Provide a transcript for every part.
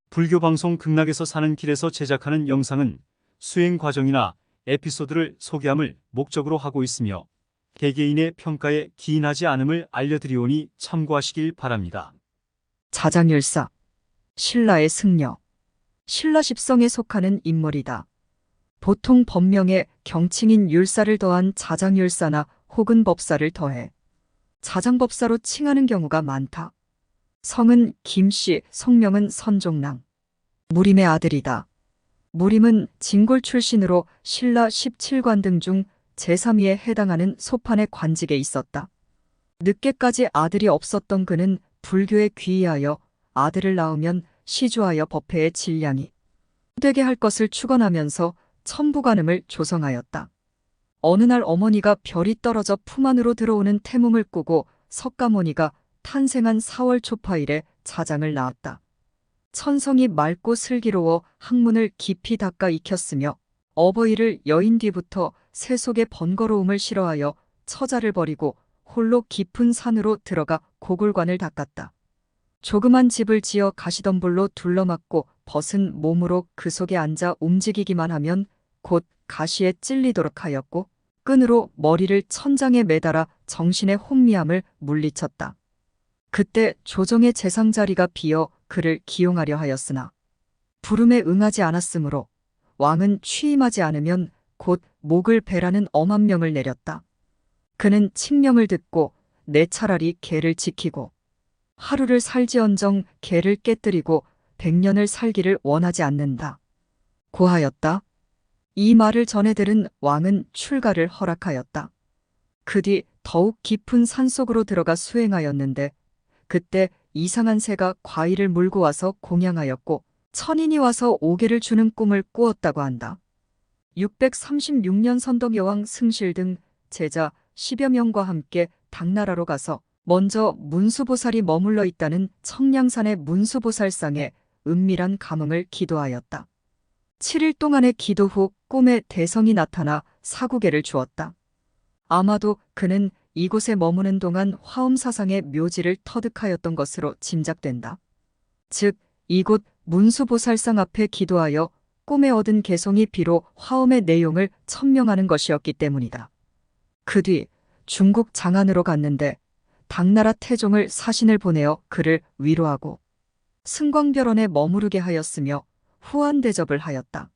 불교 방송 극락에서 사는 길에서 제작하는 영상은 수행 과정이나 에피소드를 소개함을 목적으로 하고 있으며 개개인의 평가에 기인하지 않음을 알려드리오니 참고하시길 바랍니다. 자장율사, 신라의 승려. 신라 십성에 속하는 인물이다. 보통 법명에 경칭인 율사를 더한 자장율사나 혹은 법사를 더해 자장법사로 칭하는 경우가 많다. 성은 김씨, 성명은 선종랑. 무림의 아들이다. 무림은 진골 출신으로 신라 17관 등 중 제3위에 해당하는 소판의 관직에 있었다. 늦게까지 아들이 없었던 그는 불교에 귀의하여 아들을 낳으면 시주하여 법회의 질량이 되게 할 것을 축원하면서 천부관음을 조성하였다. 어느 날 어머니가 별이 떨어져 품 안으로 들어오는 태몽을 꾸고 석가모니가 탄생한 4월 초파일에 자장을 낳았다. 천성이 맑고 슬기로워 학문을 깊이 닦아 익혔으며 어버이를 여인 뒤부터 세속의 번거로움을 싫어하여 처자를 버리고 홀로 깊은 산으로 들어가 고골관을 닦았다. 조그만 집을 지어 가시덤불로 둘러막고 벗은 몸으로 그 속에 앉아 움직이기만 하면 곧 가시에 찔리도록 하였고 끈으로 머리를 천장에 매달아 정신의 혼미함을 물리쳤다. 그때 조정의 재상자리가 비어 그를 기용하려 하였으나 부름에 응하지 않았으므로 왕은 취임하지 않으면 곧 목을 베라는 엄한 명을 내렸다. 그는 칙명을 듣고 내 차라리 개를 지키고 하루를 살지언정 개를 깨뜨리고 100년을 살기를 원하지 않는다. 고하였다. 이 말을 전해 들은 왕은 출가를 허락하였다. 그 뒤 더욱 깊은 산속으로 들어가 수행하였는데 그때 이상한 새가 과일을 물고 와서 공양하였고 천인이 와서 오개를 주는 꿈을 꾸었다고 한다. 636년 선덕여왕 승실 등 제자 10여 명과 함께 당나라로 가서 먼저 문수보살이 머물러 있다는 청량산의 문수보살상에 은밀한 감흥을 기도하였다. 7일 동안의 기도 후 꿈에 대성이 나타나 사구개를 주었다. 아마도 그는 이곳에 머무는 동안 화엄사상의 묘지를 터득하였던 것으로 짐작된다. 즉, 이곳 문수보살상 앞에 기도하여 꿈에 얻은 개성이 비로 화엄의 내용을 천명하는 것이었기 때문이다. 그 뒤 중국 장안으로 갔는데 당나라 태종을 사신을 보내어 그를 위로하고 승광별원에 머무르게 하였으며 후한 대접을 하였다.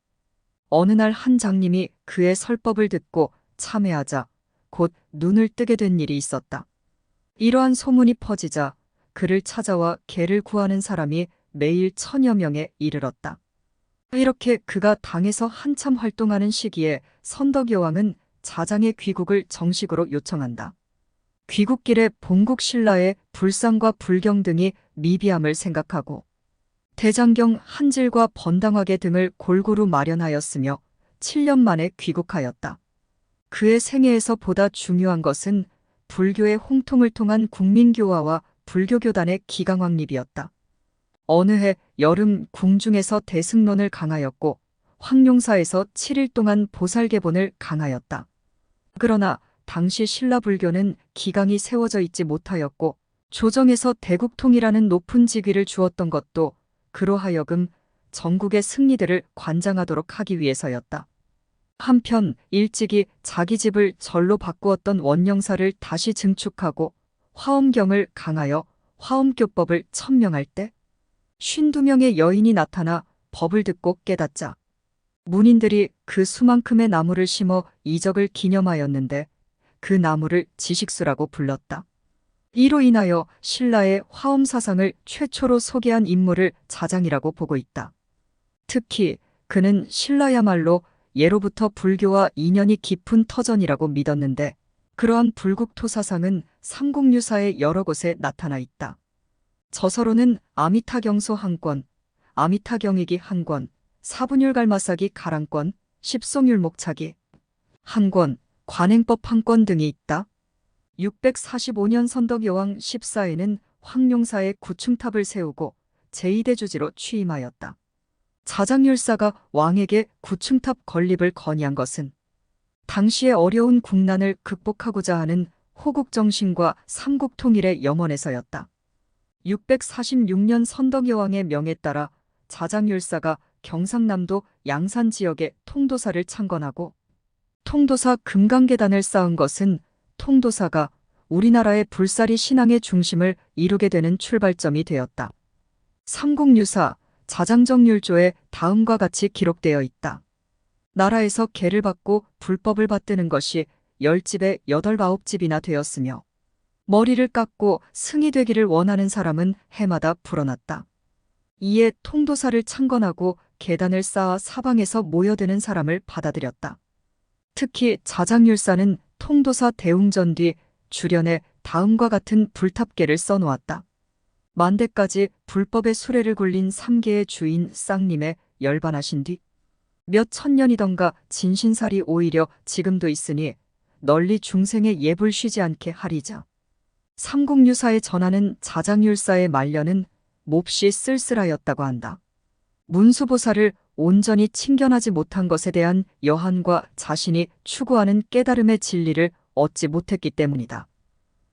어느 날 한 장님이 그의 설법을 듣고 참회하자 곧 눈을 뜨게 된 일이 있었다. 이러한 소문이 퍼지자 그를 찾아와 개를 구하는 사람이 매일 1000여 명에 이르렀다. 이렇게 그가 당에서 한참 활동하는 시기에 선덕여왕은 자장의 귀국을 정식으로 요청한다. 귀국길에 본국 신라의 불상과 불경 등이 미비함을 생각하고 대장경 한질과 번당화계 등을 골고루 마련하였으며 7년 만에 귀국하였다. 그의 생애에서 보다 중요한 것은 불교의 홍통을 통한 국민교화와 불교교단의 기강확립이었다. 어느 해 여름 궁중에서 대승론을 강하였고 황룡사에서 7일 동안 보살계본을 강하였다. 그러나 당시 신라 불교는 기강이 세워져 있지 못하였고 조정에서 대국통이라는 높은 직위를 주었던 것도 그로 하여금 전국의 승리들을 관장하도록 하기 위해서였다. 한편 일찍이 자기 집을 절로 바꾸었던 원영사를 다시 증축하고 화엄경을 강하여 화엄교법을 천명할 때 52명의 여인이 나타나 법을 듣고 깨닫자 문인들이 그 수만큼의 나무를 심어 이적을 기념하였는데 그 나무를 지식수라고 불렀다. 이로 인하여 신라의 화엄사상을 최초로 소개한 인물을 자장이라고 보고 있다. 특히 그는 신라야말로 예로부터 불교와 인연이 깊은 터전이라고 믿었는데 그러한 불국토사상은 삼국유사의 여러 곳에 나타나 있다. 저서로는 아미타경소 한 권, 아미타경익이 한 권, 사분율갈마사기 가랑권, 십송율목차기 한 권, 관행법 한 권 등이 있다. 645년 선덕여왕 14에는 황룡사에 구층탑을 세우고 제2대주지로 취임하였다. 자장율사가 왕에게 구층탑 건립을 건의한 것은 당시의 어려운 국난을 극복하고자 하는 호국정신과 삼국통일의 염원에서였다. 646년 선덕여왕의 명에 따라 자장율사가 경상남도 양산 지역의 통도사를 창건하고 통도사 금강계단을 쌓은 것은 통도사가 우리나라의 불사리 신앙의 중심을 이루게 되는 출발점이 되었다. 삼국유사 자장정율조에 다음과 같이 기록되어 있다. 나라에서 계를 받고 불법을 받드는 것이 10집에 8, 9집이나 되었으며 머리를 깎고 승이 되기를 원하는 사람은 해마다 불어났다. 이에 통도사를 창건하고 계단을 쌓아 사방에서 모여드는 사람을 받아들였다. 특히 자장율사는 통도사 대웅전 뒤 주련에 다음과 같은 불탑계를 써놓았다. 만대까지 불법의 수레를 굴린 3계의 주인 쌍님에 열반하신 뒤 몇 천년이던가 진신살이 오히려 지금도 있으니 널리 중생의 예불 쉬지 않게 하리자. 삼국유사에 전하는 자장율사의 말년은 몹시 쓸쓸하였다고 한다. 문수보살을 온전히 친견하지 못한 것에 대한 여한과 자신이 추구하는 깨달음의 진리를 얻지 못했기 때문이다.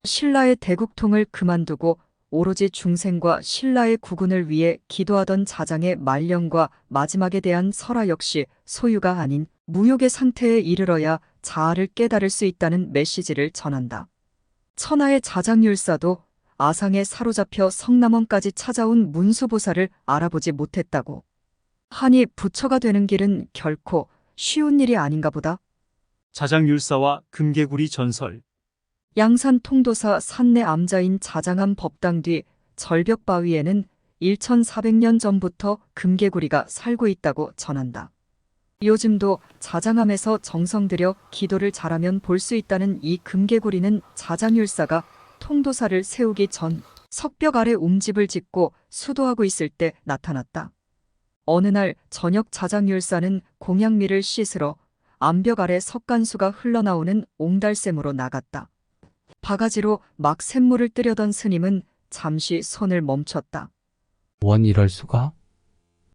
신라의 대국통을 그만두고 오로지 중생과 신라의 구군을 위해 기도하던 자장의 말년과 마지막에 대한 설화 역시 소유가 아닌 무욕의 상태에 이르러야 자아를 깨달을 수 있다는 메시지를 전한다. 천하의 자장율사도 아상에 사로잡혀 성남원까지 찾아온 문수보살을 알아보지 못했다고. 하니 부처가 되는 길은 결코 쉬운 일이 아닌가 보다. 자장율사와 금개구리 전설. 양산 통도사 산내 암자인 자장암 법당 뒤 절벽 바위에는 1400년 전부터 금개구리가 살고 있다고 전한다. 요즘도 자장암에서 정성 들여 기도를 잘하면 볼 수 있다는 이 금개구리는 자장율사가 통도사를 세우기 전 석벽 아래 움집을 짓고 수도하고 있을 때 나타났다. 어느 날 저녁 자장율사는 공양미를 씻으러 암벽 아래 석간수가 흘러나오는 옹달샘으로 나갔다. 바가지로 막 샘물을 뜨려던 스님은 잠시 손을 멈췄다. 원 이럴 수가?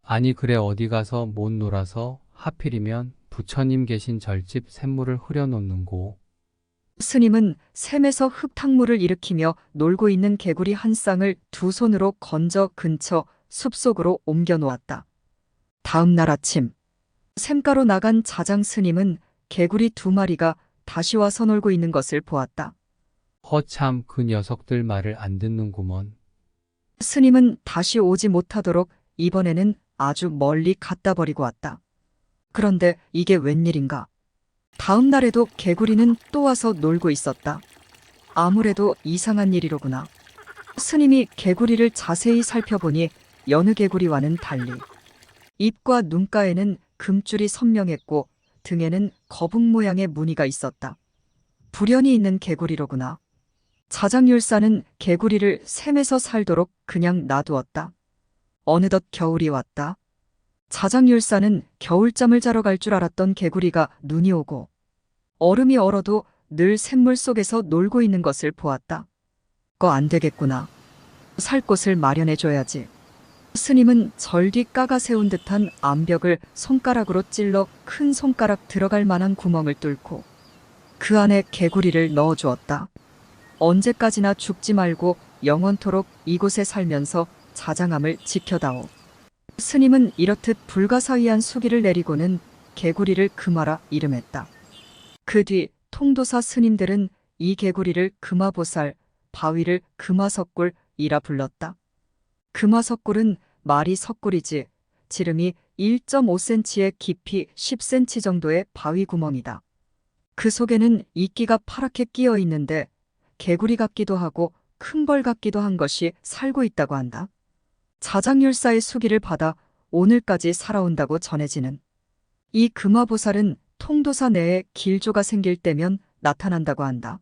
아니 그래 어디 가서 못 놀아서 하필이면 부처님 계신 절집 샘물을 흐려놓는고. 스님은 샘에서 흙탕물을 일으키며 놀고 있는 개구리 한 쌍을 두 손으로 건져 근처 숲속으로 옮겨 놓았다. 다음 날 아침 샘가로 나간 자장 스님은 개구리 2마리가 다시 와서 놀고 있는 것을 보았다. 허참 그 녀석들 말을 안 듣는구먼. 스님은 다시 오지 못하도록 이번에는 아주 멀리 갖다 버리고 왔다. 그런데 이게 웬일인가? 다음 날에도 개구리는 또 와서 놀고 있었다. 아무래도 이상한 일이로구나. 스님이 개구리를 자세히 살펴보니 여느 개구리와는 달리 입과 눈가에는 금줄이 선명했고 등에는 거북 모양의 무늬가 있었다. 불연이 있는 개구리로구나. 자장율사는 개구리를 샘에서 살도록 그냥 놔두었다. 어느덧 겨울이 왔다. 자장율사는 겨울잠을 자러 갈 줄 알았던 개구리가 눈이 오고 얼음이 얼어도 늘 샘물 속에서 놀고 있는 것을 보았다. 안 되겠구나. 살 곳을 마련해줘야지. 스님은 절뒤 까가 세운 듯한 암벽을 손가락으로 찔러 큰 손가락 들어갈 만한 구멍을 뚫고 그 안에 개구리를 넣어주었다. 언제까지나 죽지 말고 영원토록 이곳에 살면서 자장암을 지켜다오. 스님은 이렇듯 불가사의한 수기를 내리고는 개구리를 금화라 이름했다. 그 뒤 통도사 스님들은 이 개구리를 금화보살, 바위를 금화석굴이라 불렀다. 금화석굴은 말이 석굴이지 지름이 1.5cm에 깊이 10cm 정도의 바위 구멍이다. 그 속에는 이끼가 파랗게 끼어 있는데 개구리 같기도 하고 큰 벌 같기도 한 것이 살고 있다고 한다. 자장율사의 수기를 받아 오늘까지 살아온다고 전해지는 이 금화보살은 통도사 내에 길조가 생길 때면 나타난다고 한다.